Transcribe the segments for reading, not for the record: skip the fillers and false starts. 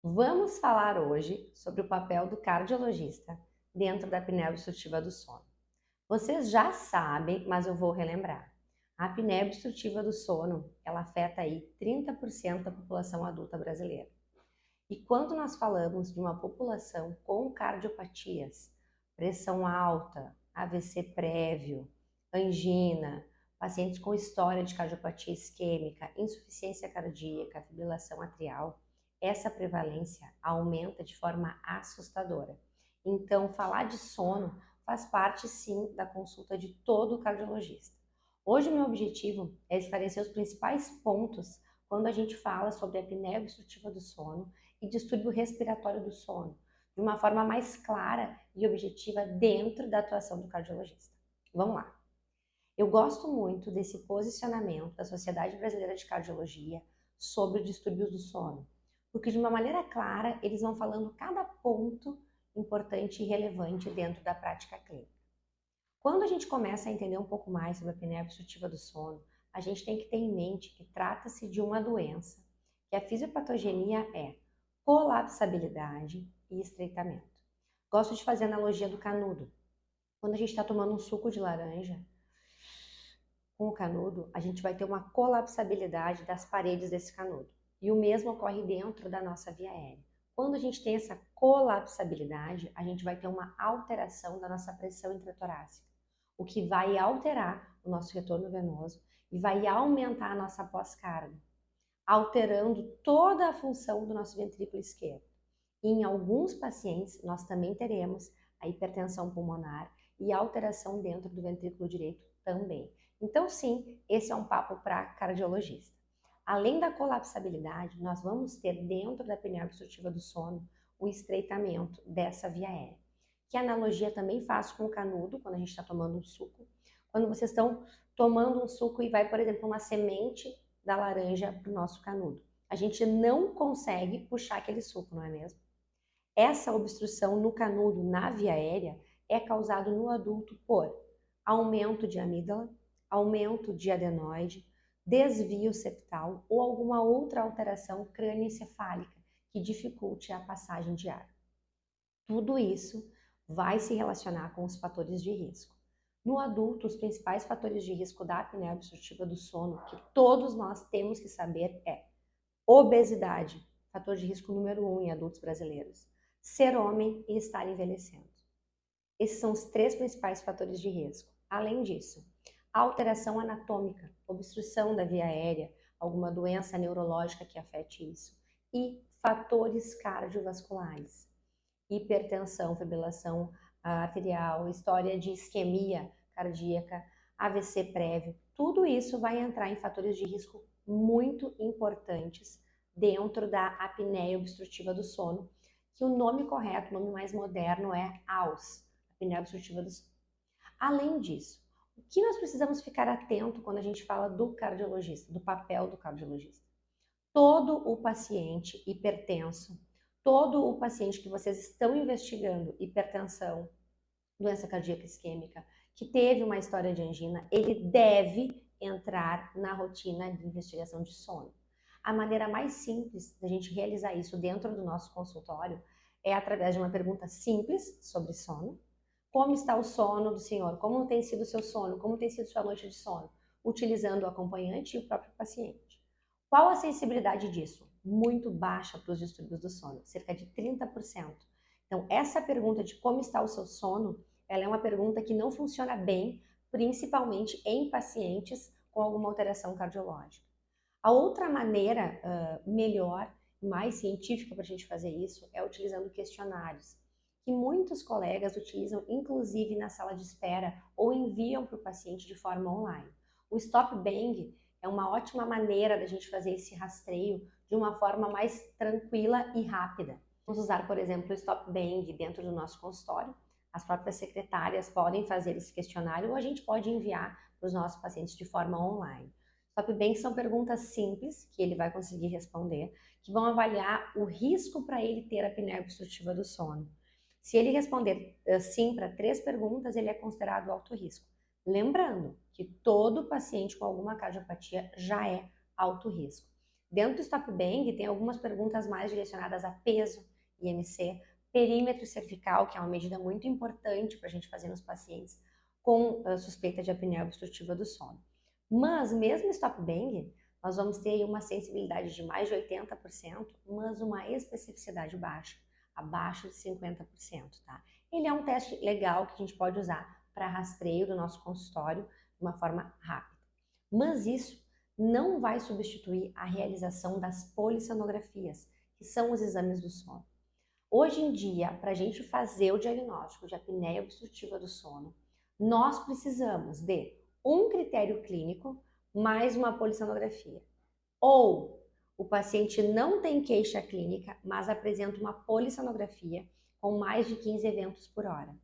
Vamos falar hoje sobre o papel do cardiologista dentro da apneia obstrutiva do sono. Vocês já sabem, mas eu vou relembrar. A apneia obstrutiva do sono, ela afeta aí 30% da população adulta brasileira. E quando nós falamos de uma população com cardiopatias, pressão alta, AVC prévio, angina, pacientes com história de cardiopatia isquêmica, insuficiência cardíaca, fibrilação atrial, essa prevalência aumenta de forma assustadora. Então, falar de sono faz parte sim da consulta de todo cardiologista. Hoje, meu objetivo é esclarecer os principais pontos quando a gente fala sobre a apneia obstrutiva do sono e distúrbio respiratório do sono, de uma forma mais clara e objetiva dentro da atuação do cardiologista. Vamos lá. Eu gosto muito desse posicionamento da Sociedade Brasileira de Cardiologia sobre distúrbios do sono, porque de uma maneira clara eles vão falando cada ponto importante e relevante dentro da prática clínica. Quando a gente começa a entender um pouco mais sobre a apneia obstrutiva do sono, a gente tem que ter em mente que trata-se de uma doença, que a fisiopatogenia é colapsabilidade e estreitamento. Gosto de fazer a analogia do canudo. Quando a gente está tomando um suco de laranja, com o canudo, a gente vai ter uma colapsabilidade das paredes desse canudo. E o mesmo ocorre dentro da nossa via aérea. Quando a gente tem essa colapsabilidade, a gente vai ter uma alteração da nossa pressão intratorácica, o que vai alterar o nosso retorno venoso e vai aumentar a nossa pós-carga, alterando toda a função do nosso ventrículo esquerdo. E em alguns pacientes, nós também teremos a hipertensão pulmonar e alteração dentro do ventrículo direito também. Então, sim, esse é um papo para cardiologista. Além da colapsabilidade, nós vamos ter dentro da apneia obstrutiva do sono o estreitamento dessa via aérea. Que analogia também faço com o canudo, quando a gente está tomando um suco. Quando vocês estão tomando um suco e vai, por exemplo, uma semente da laranja para o nosso canudo. A gente não consegue puxar aquele suco, não é mesmo? Essa obstrução no canudo, na via aérea, é causado no adulto por aumento de amígdala, aumento de adenoide, desvio septal ou alguma outra alteração crânioencefálica que dificulte a passagem de ar. Tudo isso vai se relacionar com os fatores de risco. No adulto, os principais fatores de risco da apneia obstrutiva do sono, que todos nós temos que saber, é obesidade, fator de risco número 1 em adultos brasileiros, ser homem e estar envelhecendo. Esses são os 3 principais fatores de risco. Além disso, alteração anatômica, obstrução da via aérea, alguma doença neurológica que afete isso, e fatores cardiovasculares, hipertensão, fibrilação arterial, história de isquemia cardíaca, AVC prévio, tudo isso vai entrar em fatores de risco muito importantes dentro da apneia obstrutiva do sono, que o nome correto, o nome mais moderno é AOS, apneia obstrutiva do sono. Além disso, o que nós precisamos ficar atento quando a gente fala do cardiologista, do papel do cardiologista? Todo o paciente hipertenso, todo o paciente que vocês estão investigando hipertensão, doença cardíaca isquêmica, que teve uma história de angina, ele deve entrar na rotina de investigação de sono. A maneira mais simples da gente realizar isso dentro do nosso consultório é através de uma pergunta simples sobre sono. Como está o sono do senhor? Como tem sido o seu sono? Como tem sido sua noite de sono? Utilizando o acompanhante e o próprio paciente. Qual a sensibilidade disso? Muito baixa para os distúrbios do sono, cerca de 30%. Então, essa pergunta de como está o seu sono, ela é uma pergunta que não funciona bem, principalmente em pacientes com alguma alteração cardiológica. A outra maneira melhor, mais científica para a gente fazer isso, é utilizando questionários, que muitos colegas utilizam, inclusive na sala de espera, ou enviam para o paciente de forma online. O Stop Bang é uma ótima maneira da gente fazer esse rastreio de uma forma mais tranquila e rápida. Vamos usar, por exemplo, o Stop Bang dentro do nosso consultório. As próprias secretárias podem fazer esse questionário ou a gente pode enviar para os nossos pacientes de forma online. Stop Bang são perguntas simples que ele vai conseguir responder, que vão avaliar o risco para ele ter a apneia obstrutiva do sono. Se ele responder sim para 3 perguntas, ele é considerado alto risco. Lembrando que todo paciente com alguma cardiopatia já é alto risco. Dentro do Stop Bang tem algumas perguntas mais direcionadas a peso, IMC, perímetro cervical, que é uma medida muito importante para a gente fazer nos pacientes com suspeita de apneia obstrutiva do sono. Mas mesmo Stop Bang, nós vamos ter uma sensibilidade de mais de 80%, mas uma especificidade baixa, abaixo de 50%, tá? Ele é um teste legal que a gente pode usar para rastreio do nosso consultório de uma forma rápida. Mas isso não vai substituir a realização das polissonografias, que são os exames do sono. Hoje em dia, para a gente fazer o diagnóstico de apneia obstrutiva do sono, nós precisamos de um critério clínico mais uma polissonografia. Ou o paciente não tem queixa clínica, mas apresenta uma polissonografia com mais de 15 eventos por hora.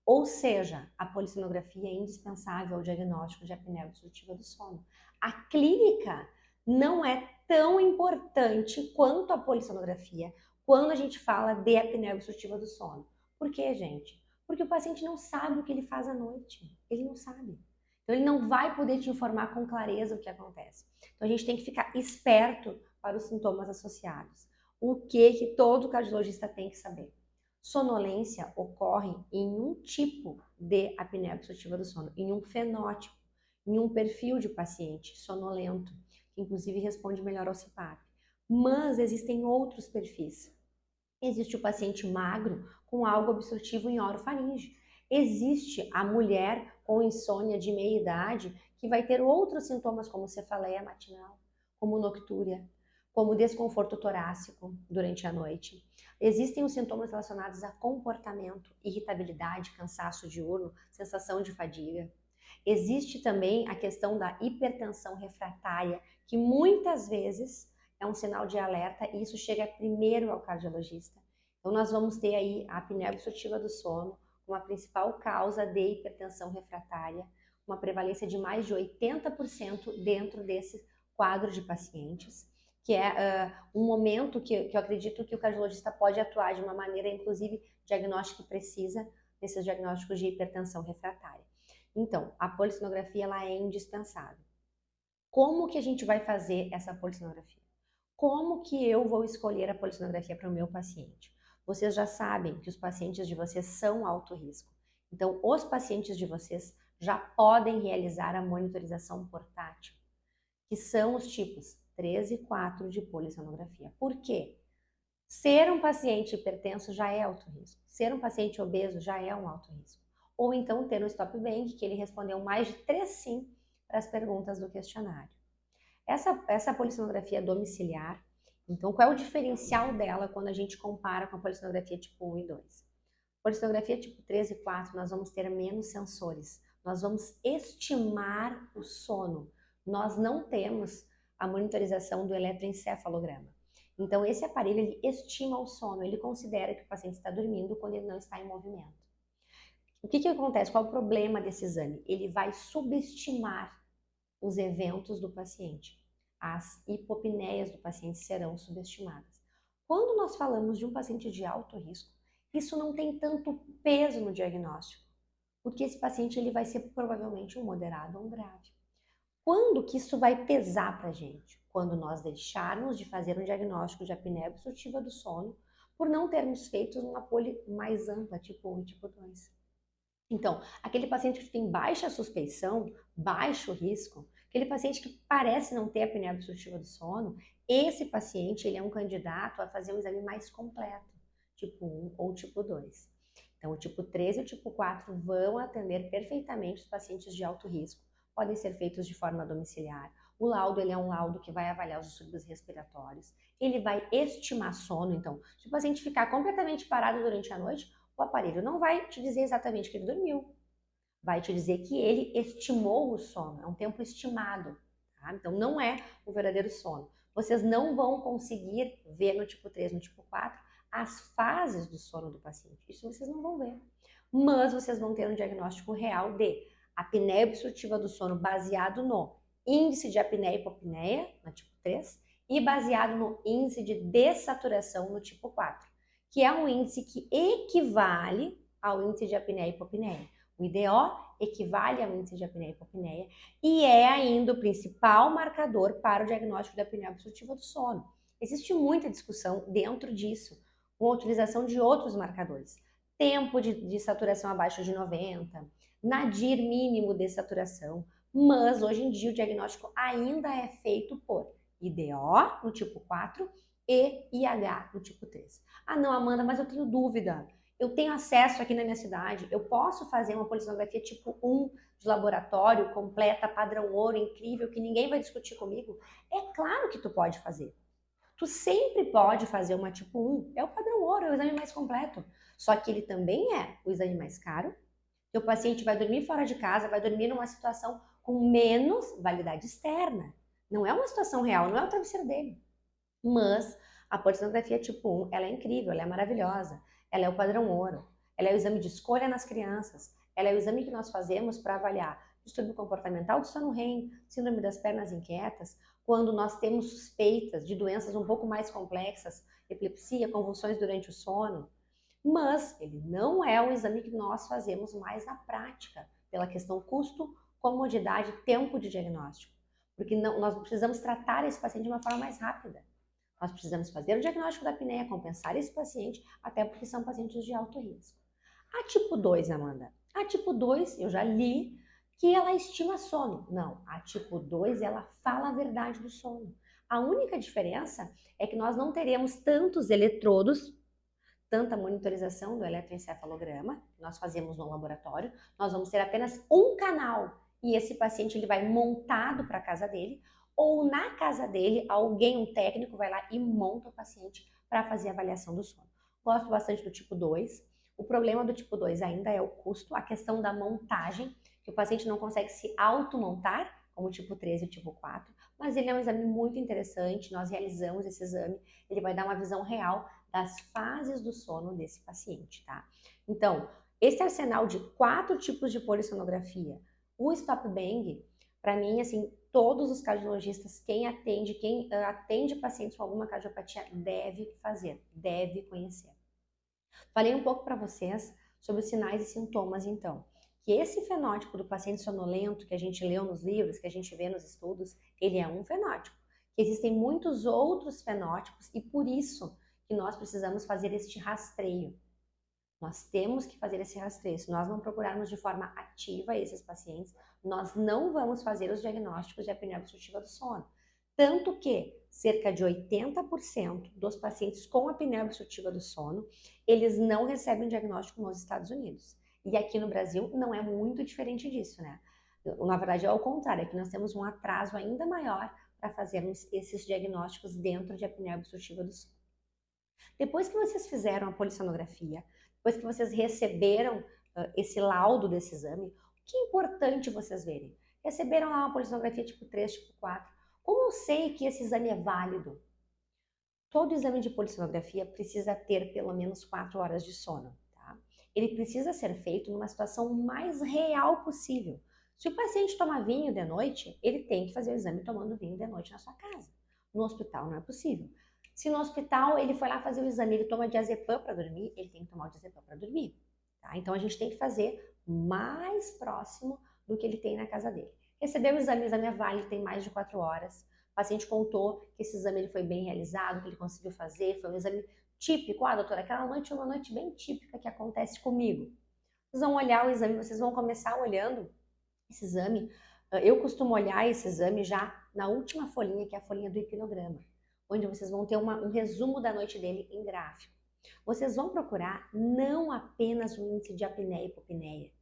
Ou seja, a polissonografia é indispensável ao diagnóstico de apneia obstrutiva do sono. A clínica não é tão importante quanto a polissonografia quando a gente fala de apneia obstrutiva do sono. Por quê, gente? Porque o paciente não sabe o que ele faz à noite. Ele não sabe. Então, ele não vai poder te informar com clareza o que acontece. Então, a gente tem que ficar esperto para os sintomas associados. O que todo cardiologista tem que saber? Sonolência ocorre em um tipo de apneia obstrutiva do sono, em um fenótipo, em um perfil de paciente sonolento, que inclusive responde melhor ao CPAP. Mas existem outros perfis. Existe o paciente magro com algo obstrutivo em orofaringe. Existe a mulher com insônia de meia idade que vai ter outros sintomas como cefaleia matinal, como noctúria, como desconforto torácico durante a noite. Existem os sintomas relacionados a comportamento, irritabilidade, cansaço diurno, sensação de fadiga. Existe também a questão da hipertensão refratária, que muitas vezes é um sinal de alerta e isso chega primeiro ao cardiologista. Então nós vamos ter aí a apneia obstrutiva do sono, uma principal causa de hipertensão refratária, uma prevalência de mais de 80% dentro desse quadro de pacientes, que é um momento que eu acredito que o cardiologista pode atuar de uma maneira, inclusive, diagnóstica precisa nesses diagnósticos de hipertensão refratária. Então, a polissonografia ela é indispensável. Como que a gente vai fazer essa polissonografia? Como que eu vou escolher a polissonografia para o meu paciente? Vocês já sabem que os pacientes de vocês são alto risco. Então, os pacientes de vocês já podem realizar a monitorização portátil, que são os tipos 3 e 4 de polissonografia. Por quê? Ser um paciente hipertenso já é alto risco. Ser um paciente obeso já é um alto risco. Ou então ter um Stop Bang, que ele respondeu mais de 3 sim para as perguntas do questionário. Essa polissonografia domiciliar, então qual é o diferencial dela quando a gente compara com a polissonografia tipo 1 e 2? Polissonografia tipo 3 e 4, nós vamos ter menos sensores, nós vamos estimar o sono, nós não temos a monitorização do eletroencefalograma. Então esse aparelho ele estima o sono, ele considera que o paciente está dormindo quando ele não está em movimento. O que acontece? Qual é o problema desse exame? Ele vai subestimar os eventos do paciente. As hipopneias do paciente serão subestimadas. Quando nós falamos de um paciente de alto risco, isso não tem tanto peso no diagnóstico, porque esse paciente ele vai ser provavelmente um moderado ou um grave. Quando que isso vai pesar para a gente? Quando nós deixarmos de fazer um diagnóstico de apneia obstrutiva do sono por não termos feito uma poli mais ampla, tipo 1 e tipo 2. Então, aquele paciente que tem baixa suspeição, baixo risco, aquele paciente que parece não ter apneia obstrutiva do sono, esse paciente ele é um candidato a fazer um exame mais completo, tipo 1 ou tipo 2. Então, o tipo 3 e o tipo 4 vão atender perfeitamente os pacientes de alto risco, podem ser feitos de forma domiciliar. O laudo ele é um laudo que vai avaliar os distúrbios respiratórios, ele vai estimar sono, então, se o paciente ficar completamente parado durante a noite, o aparelho não vai te dizer exatamente que ele dormiu, vai te dizer que ele estimou o sono, é um tempo estimado, tá? Então não é o verdadeiro sono. Vocês não vão conseguir ver no tipo 3, no tipo 4, as fases do sono do paciente, isso vocês não vão ver. Mas vocês vão ter um diagnóstico real de apneia obstrutiva do sono baseado no índice de apneia e hipopneia, no tipo 3, e baseado no índice de dessaturação no tipo 4, que é um índice que equivale ao índice de apneia e hipopneia. O IDO equivale ao índice de apneia e hipopneia e é ainda o principal marcador para o diagnóstico da apneia obstrutiva do sono. Existe muita discussão dentro disso, com a utilização de outros marcadores. Tempo de saturação abaixo de 90, nadir mínimo de saturação, mas hoje em dia o diagnóstico ainda é feito por IDO no tipo 4 e IH no tipo 3. Ah não, Amanda, mas eu tenho dúvida. Eu tenho acesso aqui na minha cidade, eu posso fazer uma polissonografia tipo 1 de laboratório, completa, padrão ouro, incrível, que ninguém vai discutir comigo? É claro que tu pode fazer. Tu sempre pode fazer uma tipo 1, é o padrão ouro, é o exame mais completo. Só que ele também é o exame mais caro. Teu paciente vai dormir fora de casa, vai dormir numa situação com menos validade externa. Não é uma situação real, não é o travesseiro dele. Mas a polissonografia tipo 1, ela é incrível, ela é maravilhosa. Ela é o padrão ouro. Ela é o exame de escolha nas crianças. Ela é o exame que nós fazemos para avaliar distúrbio comportamental do sono REM, síndrome das pernas inquietas, quando nós temos suspeitas de doenças um pouco mais complexas, epilepsia, convulsões durante o sono. Mas ele não é o exame que nós fazemos mais na prática, pela questão custo, comodidade, tempo de diagnóstico. Porque nós precisamos tratar esse paciente de uma forma mais rápida. Nós precisamos fazer o diagnóstico da apneia, compensar esse paciente, até porque são pacientes de alto risco. A tipo 2, Amanda. A tipo 2, eu já li que ela estima sono. Não, a tipo 2, ela fala a verdade do sono. A única diferença é que nós não teremos tantos eletrodos, tanta monitorização do eletroencefalograma, que nós fazemos no laboratório. Nós vamos ter apenas um canal e esse paciente ele vai montado para a casa dele, ou na casa dele, alguém, um técnico, vai lá e monta o paciente para fazer a avaliação do sono. Gosto bastante do tipo 2. O problema do tipo 2 ainda é o custo, a questão da montagem, que o paciente não consegue se automontar, como o tipo 3 e o tipo 4, mas ele é um exame muito interessante, nós realizamos esse exame, ele vai dar uma visão real das fases do sono desse paciente, tá? Então, esse arsenal de 4 tipos de polissonografia, o Stop Bang, para mim, assim, todos os cardiologistas, quem atende pacientes com alguma cardiopatia deve fazer, deve conhecer. Falei um pouco para vocês sobre os sinais e sintomas, então, que esse fenótipo do paciente sonolento que a gente leu nos livros, que a gente vê nos estudos, ele é um fenótipo. Existem muitos outros fenótipos e por isso que nós precisamos fazer este rastreio. Nós temos que fazer esse rastreio. Se nós não procurarmos de forma ativa esses pacientes, nós não vamos fazer os diagnósticos de apneia obstrutiva do sono. Tanto que cerca de 80% dos pacientes com apneia obstrutiva do sono, eles não recebem diagnóstico nos Estados Unidos. E aqui no Brasil não é muito diferente disso, né? Na verdade é ao contrário, aqui nós temos um atraso ainda maior para fazermos esses diagnósticos dentro de apneia obstrutiva do sono. Depois que vocês fizeram a polissonografia, depois que vocês receberam esse laudo desse exame, o que é importante vocês verem? Receberam lá uma polissonografia tipo 3, tipo 4. Como eu sei que esse exame é válido? Todo exame de polissonografia precisa ter pelo menos 4 horas de sono, tá? Ele precisa ser feito numa situação mais real possível. Se o paciente toma vinho de noite, ele tem que fazer o exame tomando vinho de noite na sua casa. No hospital não é possível. Se no hospital ele foi lá fazer o exame, ele toma diazepam para dormir, ele tem que tomar o diazepam para dormir, tá? Então a gente tem que fazer mais próximo do que ele tem na casa dele. Recebeu o exame é válido, tem mais de 4 horas. O paciente contou que esse exame ele foi bem realizado, que ele conseguiu fazer, foi um exame típico. Ah, doutora, aquela noite é uma noite bem típica que acontece comigo. Vocês vão olhar o exame, vocês vão começar olhando esse exame. Eu costumo olhar esse exame já na última folhinha, que é a folhinha do hipnograma, onde vocês vão ter um resumo da noite dele em gráfico. Vocês vão procurar não apenas o índice de apneia e hipopneia,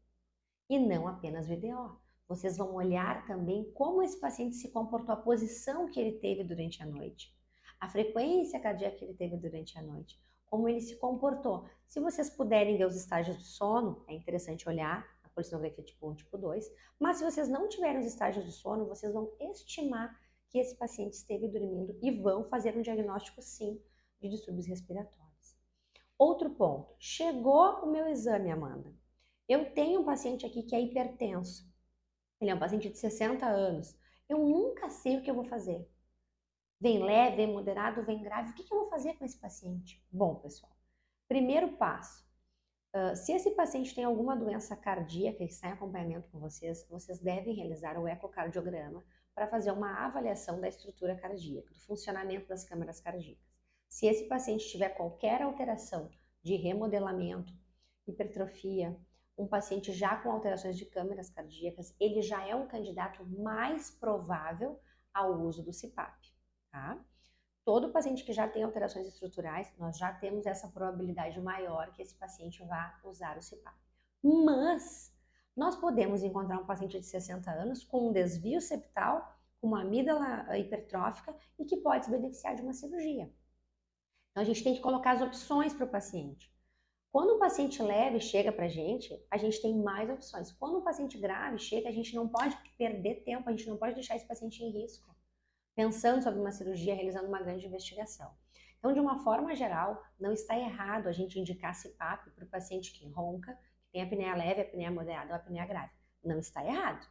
e não apenas o IDO. Vocês vão olhar também como esse paciente se comportou, a posição que ele teve durante a noite, a frequência cardíaca que ele teve durante a noite, como ele se comportou. Se vocês puderem ver os estágios do sono, é interessante olhar a polissonografia tipo 1, tipo 2, mas se vocês não tiverem os estágios do sono, vocês vão estimar que esse paciente esteve dormindo e vão fazer um diagnóstico, sim, de distúrbios respiratórios. Outro ponto, chegou o meu exame, Amanda. Eu tenho um paciente aqui que é hipertenso. Ele é um paciente de 60 anos. Eu nunca sei o que eu vou fazer. Vem leve, vem moderado, vem grave. O que eu vou fazer com esse paciente? Bom, pessoal, primeiro passo. Se esse paciente tem alguma doença cardíaca e está em acompanhamento com vocês, vocês devem realizar o ecocardiograma para fazer uma avaliação da estrutura cardíaca, do funcionamento das câmaras cardíacas. Se esse paciente tiver qualquer alteração de remodelamento, hipertrofia, um paciente já com alterações de câmaras cardíacas, ele já é um candidato mais provável ao uso do CPAP, tá? Todo paciente que já tem alterações estruturais, nós já temos essa probabilidade maior que esse paciente vá usar o CPAP. Mas nós podemos encontrar um paciente de 60 anos com um desvio septal, com uma amígdala hipertrófica e que pode se beneficiar de uma cirurgia. Então a gente tem que colocar as opções para o paciente. Quando um paciente leve chega para a gente tem mais opções. Quando um paciente grave chega, a gente não pode perder tempo, a gente não pode deixar esse paciente em risco, pensando sobre uma cirurgia, realizando uma grande investigação. Então, de uma forma geral, não está errado a gente indicar CPAP para o paciente que ronca, que tem apneia leve, apneia moderada ou apneia grave. Não está errado.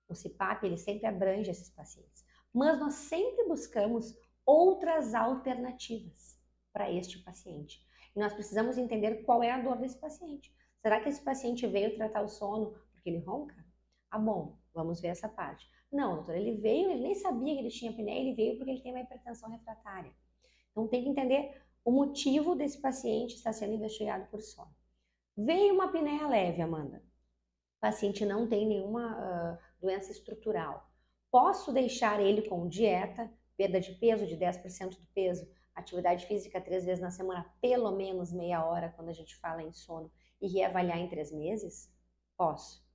O CPAP, ele sempre abrange esses pacientes. Mas nós sempre buscamos outras alternativas para este paciente. E nós precisamos entender qual é a dor desse paciente. Será que esse paciente veio tratar o sono porque ele ronca? Ah, bom, vamos ver essa parte. Não, doutor, ele veio, ele nem sabia que ele tinha apneia, ele veio porque ele tem uma hipertensão refratária. Então tem que entender o motivo desse paciente estar sendo investigado por sono. Veio uma apneia leve, Amanda. O paciente não tem nenhuma doença estrutural. Posso deixar ele com dieta, perda de peso de 10% do peso, atividade física 3 vezes na semana, pelo menos meia hora, quando a gente fala em sono, e reavaliar em 3 meses? Posso.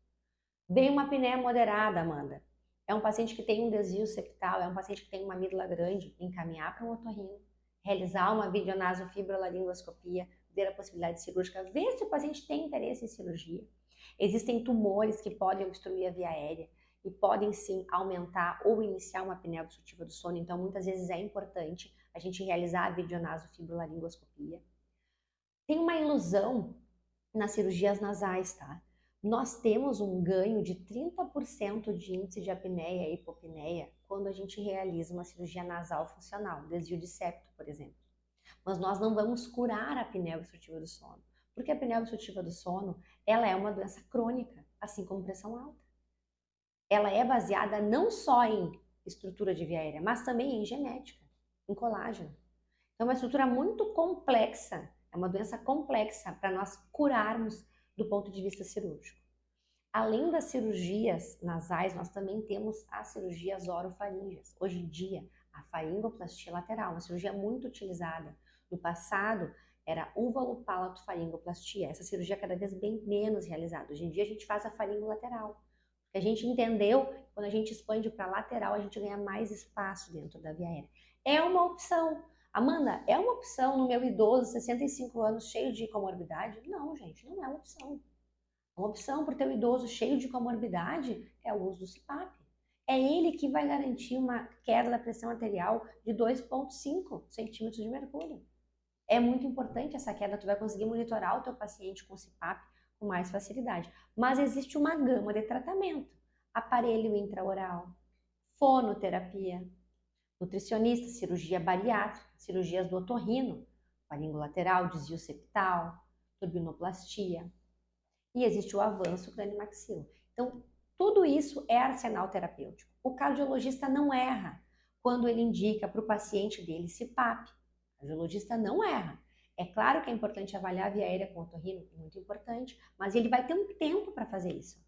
Veio uma apneia moderada, Amanda. É um paciente que tem um desvio septal, é um paciente que tem uma amígdala grande, encaminhar para um otorrino, realizar uma videonasofibrolaringoscopia, ver a possibilidade cirúrgica, ver se o paciente tem interesse em cirurgia. Existem tumores que podem obstruir a via aérea e podem sim aumentar ou iniciar uma apneia obstrutiva do sono, então muitas vezes é importante a gente realizar a videonasofibrolaringoscopia. Tem uma ilusão nas cirurgias nasais, tá? Nós temos um ganho de 30% de índice de apneia e hipopneia quando a gente realiza uma cirurgia nasal funcional, desvio de septo, por exemplo. Mas nós não vamos curar a apneia obstrutiva do sono, porque a apneia obstrutiva do sono, ela é uma doença crônica, assim como pressão alta. Ela é baseada não só em estrutura de via aérea, mas também em genética, em colágeno. Então é uma estrutura muito complexa, é uma doença complexa para nós curarmos do ponto de vista cirúrgico. Além das cirurgias nasais, nós também temos as cirurgias orofaríngeas. Hoje em dia, a faringoplastia lateral, uma cirurgia muito utilizada. No passado, era uvalopalatofaringoplastia. Essa cirurgia é cada vez bem menos realizada. Hoje em dia, a gente faz a faringolateral. Porque a gente entendeu que quando a gente expande para lateral, a gente ganha mais espaço dentro da via aérea. É uma opção. Amanda, é uma opção no meu idoso, 65 anos, cheio de comorbidade? Não, gente, não é uma opção. Uma opção para o teu idoso cheio de comorbidade é o uso do CPAP. É ele que vai garantir uma queda da pressão arterial de 2,5 centímetros de mercúrio. É muito importante essa queda, tu vai conseguir monitorar o teu paciente com CPAP com mais facilidade. Mas existe uma gama de tratamento. Aparelho intraoral, fonoterapia, nutricionista, cirurgia bariátrica, cirurgias do otorrino, faringolateral, desvio septal, turbinoplastia. E existe o avanço crânio-maxilo. Então, tudo isso é arsenal terapêutico. O cardiologista não erra quando ele indica para o paciente dele CPAP. O cardiologista não erra. É claro que é importante avaliar a via aérea com o otorrino, muito importante, mas ele vai ter um tempo para fazer isso.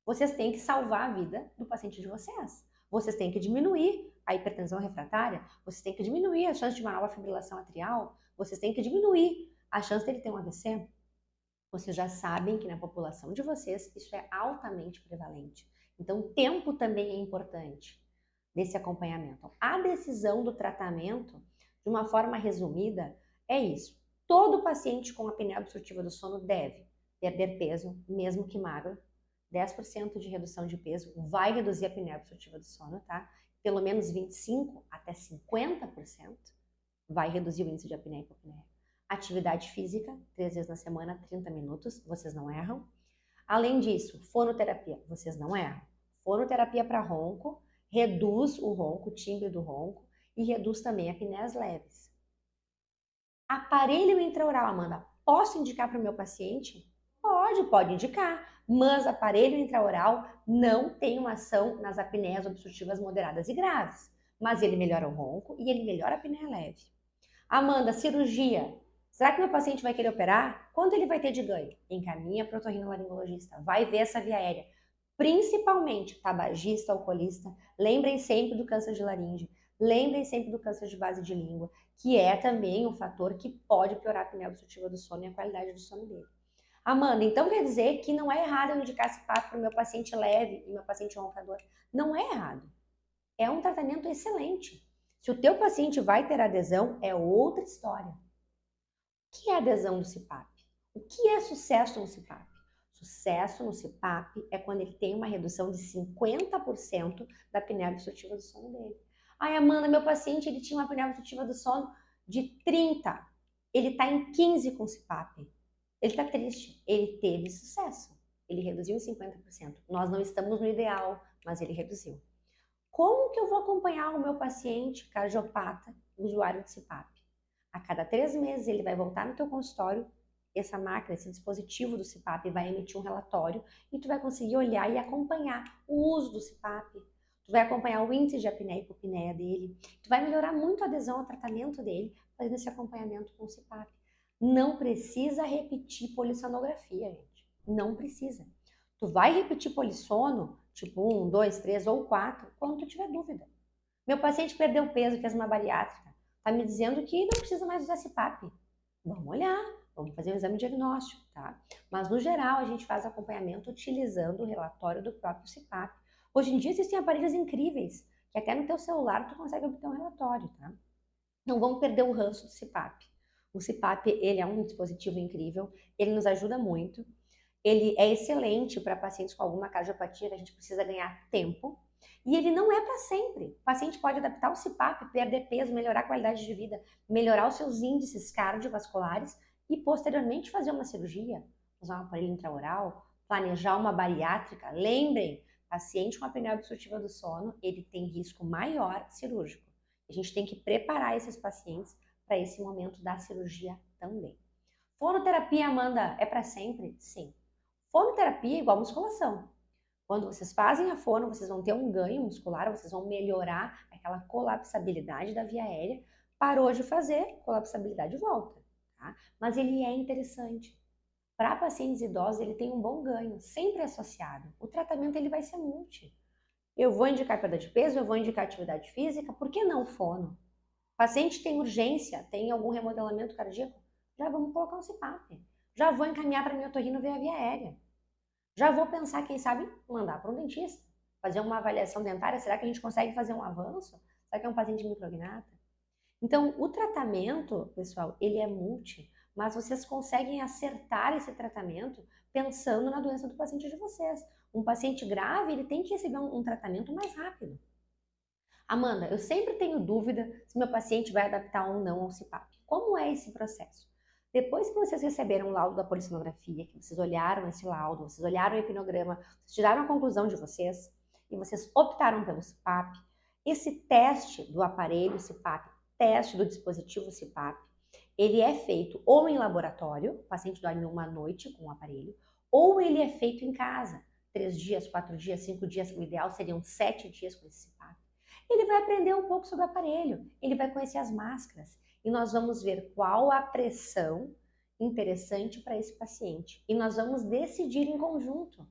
Vocês têm que salvar a vida do paciente de vocês. Vocês têm que diminuir a hipertensão refratária, vocês têm que diminuir a chance de uma nova fibrilação atrial, vocês têm que diminuir a chance dele ter um AVC. Vocês já sabem que na população de vocês isso é altamente prevalente. Então, o tempo também é importante desse acompanhamento. A decisão do tratamento, de uma forma resumida, é isso. Todo paciente com apneia obstrutiva do sono deve perder peso, mesmo que magro. 10% de redução de peso vai reduzir a apneia obstrutiva do sono, tá? Pelo menos 25% até 50% vai reduzir o índice de apneia e hipopneia. Atividade física, 3 vezes na semana, 30 minutos, vocês não erram. Além disso, fonoterapia, vocês não erram. Fonoterapia para ronco, reduz o ronco, o timbre do ronco, e reduz também apneias leves. Aparelho intraoral, Amanda, Posso indicar para o meu paciente? Pode indicar, mas aparelho intraoral não tem uma ação nas apneias obstrutivas moderadas e graves, mas ele melhora o ronco e ele melhora a apneia leve. Amanda, cirurgia. Será que meu paciente vai querer operar? Quanto ele vai ter de ganho? Encaminha para o otorrinolaringologista, vai ver essa via aérea. Principalmente tabagista, alcoolista, lembrem sempre do câncer de laringe, lembrem sempre do câncer de base de língua, que é também um fator que pode piorar a apneia obstrutiva do sono e a qualidade do sono dele. Amanda, então quer dizer que não é errado eu indicar CPAP para o meu paciente leve e meu paciente roncador? Não é errado. É um tratamento excelente. Se o teu paciente vai ter adesão, é outra história. O que é adesão no CPAP? O que é sucesso no CPAP? Sucesso no CPAP é quando ele tem uma redução de 50% da apneia obstrutiva do sono dele. Ai, Amanda, meu paciente ele tinha uma apneia obstrutiva do sono de 30. Ele está em 15 com CPAP. Ele está triste. Ele teve sucesso. Ele reduziu em 50%. Nós não estamos no ideal, mas ele reduziu. Como que eu vou acompanhar o meu paciente cardiopata, usuário de CPAP? A cada 3 meses ele vai voltar no teu consultório, essa máquina, esse dispositivo do CPAP vai emitir um relatório e tu vai conseguir olhar e acompanhar o uso do CPAP. Tu vai acompanhar o índice de apneia e hipopneia dele. Tu vai melhorar muito a adesão ao tratamento dele, fazendo esse acompanhamento com o CPAP. Não precisa repetir polissonografia, gente. Não precisa. Tu vai repetir polissono, tipo 1, 2, 3 ou 4, quando tu tiver dúvida. Meu paciente perdeu peso, fez uma bariátrica. Tá me dizendo que não precisa mais usar CPAP. Vamos olhar, vamos fazer um exame diagnóstico, tá? Mas no geral a gente faz acompanhamento utilizando o relatório do próprio CPAP. Hoje em dia existem aparelhos incríveis, que até no teu celular tu consegue obter um relatório, tá? Não vamos perder o ranço do CPAP. O CPAP, ele é um dispositivo incrível, ele nos ajuda muito, ele é excelente para pacientes com alguma cardiopatia que a gente precisa ganhar tempo, e ele não é para sempre. O paciente pode adaptar o CPAP, perder peso, melhorar a qualidade de vida, melhorar os seus índices cardiovasculares e posteriormente fazer uma cirurgia, usar um aparelho intraoral, planejar uma bariátrica. Lembrem, paciente com apneia obstrutiva do sono, ele tem risco maior cirúrgico. A gente tem que preparar esses pacientes para esse momento da cirurgia também. Fonoterapia, Amanda, é para sempre? Sim. Fonoterapia é igual musculação. Quando vocês fazem a fono, vocês vão ter um ganho muscular, vocês vão melhorar aquela colapsabilidade da via aérea. Parou de fazer, colapsabilidade volta, tá? Mas ele é interessante. Para pacientes idosos, ele tem um bom ganho, sempre associado. O tratamento ele vai ser multi. Eu vou indicar perda de peso, eu vou indicar atividade física, por que não fono? O paciente tem urgência, tem algum remodelamento cardíaco, já vamos colocar um CPAP. Já vou encaminhar para minha otorrino ver a via aérea. Já vou pensar, quem sabe, mandar para um dentista, fazer uma avaliação dentária. Será que a gente consegue fazer um avanço? Será que é um paciente micrognata? Então, o tratamento, pessoal, ele é multi, mas vocês conseguem acertar esse tratamento pensando na doença do paciente de vocês. Um paciente grave, ele tem que receber um tratamento mais rápido. Amanda, eu sempre tenho dúvida se meu paciente vai adaptar ou não ao CPAP. Como é esse processo? Depois que vocês receberam o laudo da polissonografia, que vocês olharam esse laudo, vocês olharam o hipnograma, vocês tiraram a conclusão de vocês e vocês optaram pelo CPAP, esse teste do aparelho CPAP, teste do dispositivo CPAP, ele é feito ou em laboratório, o paciente dorme uma noite com o aparelho, ou ele é feito em casa, 3 dias, 4 dias, 5 dias, o ideal seriam 7 dias com esse CPAP. Ele vai aprender um pouco sobre o aparelho, ele vai conhecer as máscaras e nós vamos ver qual a pressão interessante para esse paciente. E nós vamos decidir em conjunto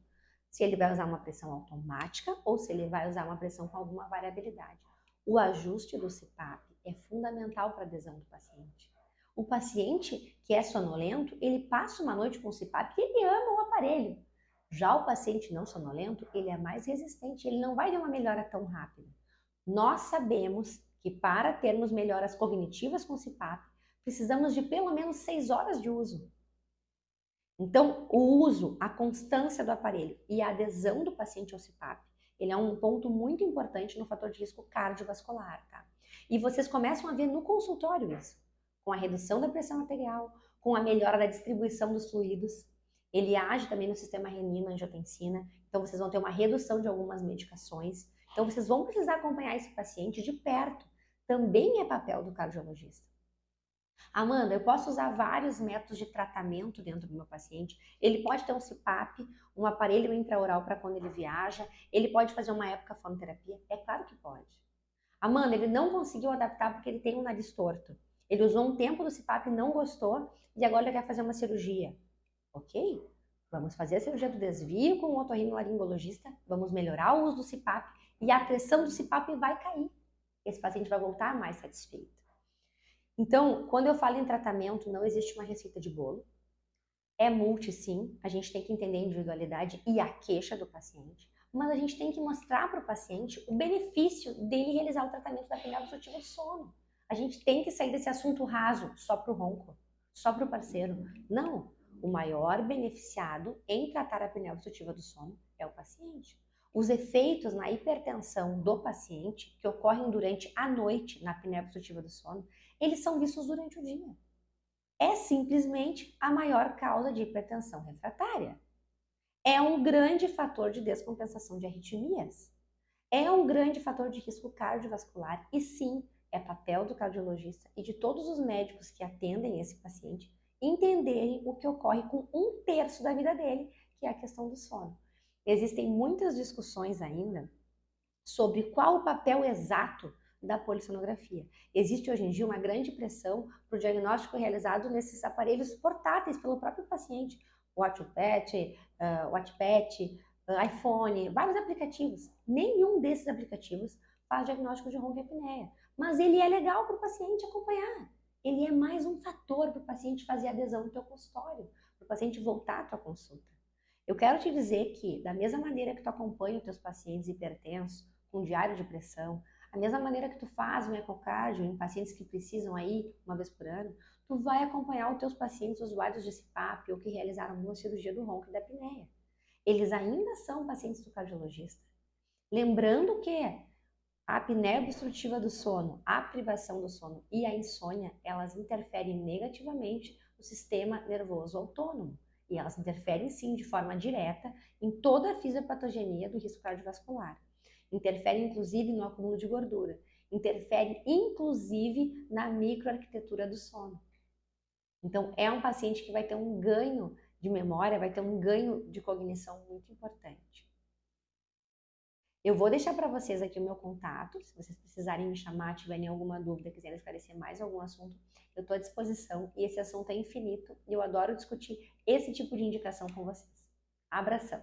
se ele vai usar uma pressão automática ou se ele vai usar uma pressão com alguma variabilidade. O ajuste do CPAP é fundamental para a adesão do paciente. O paciente que é sonolento, ele passa uma noite com o CPAP e ele ama o aparelho. Já o paciente não sonolento, ele é mais resistente, ele não vai ter uma melhora tão rápida. Nós sabemos que para termos melhoras cognitivas com o CPAP, precisamos de pelo menos 6 horas de uso. Então, o uso, a constância do aparelho e a adesão do paciente ao CPAP, ele é um ponto muito importante no fator de risco cardiovascular, tá? E vocês começam a ver no consultório isso, com a redução da pressão arterial, com a melhora da distribuição dos fluidos. Ele age também no sistema renina-angiotensina, então vocês vão ter uma redução de algumas medicações. Então, vocês vão precisar acompanhar esse paciente de perto. Também é papel do cardiologista. Amanda, eu posso usar vários métodos de tratamento dentro do meu paciente. Ele pode ter um CPAP, um aparelho intraoral para quando ele viaja. Ele pode fazer uma época fonoterapia? É claro que pode. Amanda, ele não conseguiu adaptar porque ele tem um nariz torto. Ele usou um tempo do CPAP, não gostou e agora ele quer fazer uma cirurgia. Ok? Vamos fazer a cirurgia do desvio com o otorrinolaringologista, vamos melhorar o uso do CPAP e a pressão do CPAP vai cair. Esse paciente vai voltar mais satisfeito. Então, quando eu falo em tratamento, não existe uma receita de bolo. É multi, sim. A gente tem que entender a individualidade e a queixa do paciente. Mas a gente tem que mostrar para o paciente o benefício dele realizar o tratamento da apneia obstrutiva do sono. A gente tem que sair desse assunto raso só para o ronco, só para o parceiro. Não. O maior beneficiado em tratar a apneia obstrutiva do sono é o paciente. Os efeitos na hipertensão do paciente, que ocorrem durante a noite na apneia obstrutiva do sono, eles são vistos durante o dia. É simplesmente a maior causa de hipertensão refratária. É um grande fator de descompensação de arritmias. É um grande fator de risco cardiovascular e sim, é papel do cardiologista e de todos os médicos que atendem esse paciente entenderem o que ocorre com 1/3 da vida dele, que é a questão do sono. Existem muitas discussões ainda sobre qual o papel exato da polissonografia. Existe hoje em dia uma grande pressão para o diagnóstico realizado nesses aparelhos portáteis pelo próprio paciente, WatchPat, iPhone, vários aplicativos. Nenhum desses aplicativos faz diagnóstico de ronco-apneia, mas ele é legal para o paciente acompanhar. Ele é mais um fator para o paciente fazer adesão no teu consultório, para o paciente voltar à tua consulta. Eu quero te dizer que, da mesma maneira que tu acompanha os teus pacientes hipertensos, com diário de pressão, a mesma maneira que tu faz um ecocardio em pacientes que precisam aí uma vez por ano, tu vai acompanhar os teus pacientes usuários de CPAP ou que realizaram uma cirurgia do ronco e da apneia. Eles ainda são pacientes do cardiologista. Lembrando que a apneia obstrutiva do sono, a privação do sono e a insônia, elas interferem negativamente no sistema nervoso autônomo. E elas interferem sim de forma direta em toda a fisiopatogenia do risco cardiovascular. Interferem inclusive no acúmulo de gordura. Interfere inclusive na microarquitetura do sono. Então é um paciente que vai ter um ganho de memória, vai ter um ganho de cognição muito importante. Eu vou deixar para vocês aqui o meu contato, se vocês precisarem me chamar, tiverem alguma dúvida, quiserem esclarecer mais algum assunto, eu estou à disposição e esse assunto é infinito e eu adoro discutir esse tipo de indicação com vocês. Abração!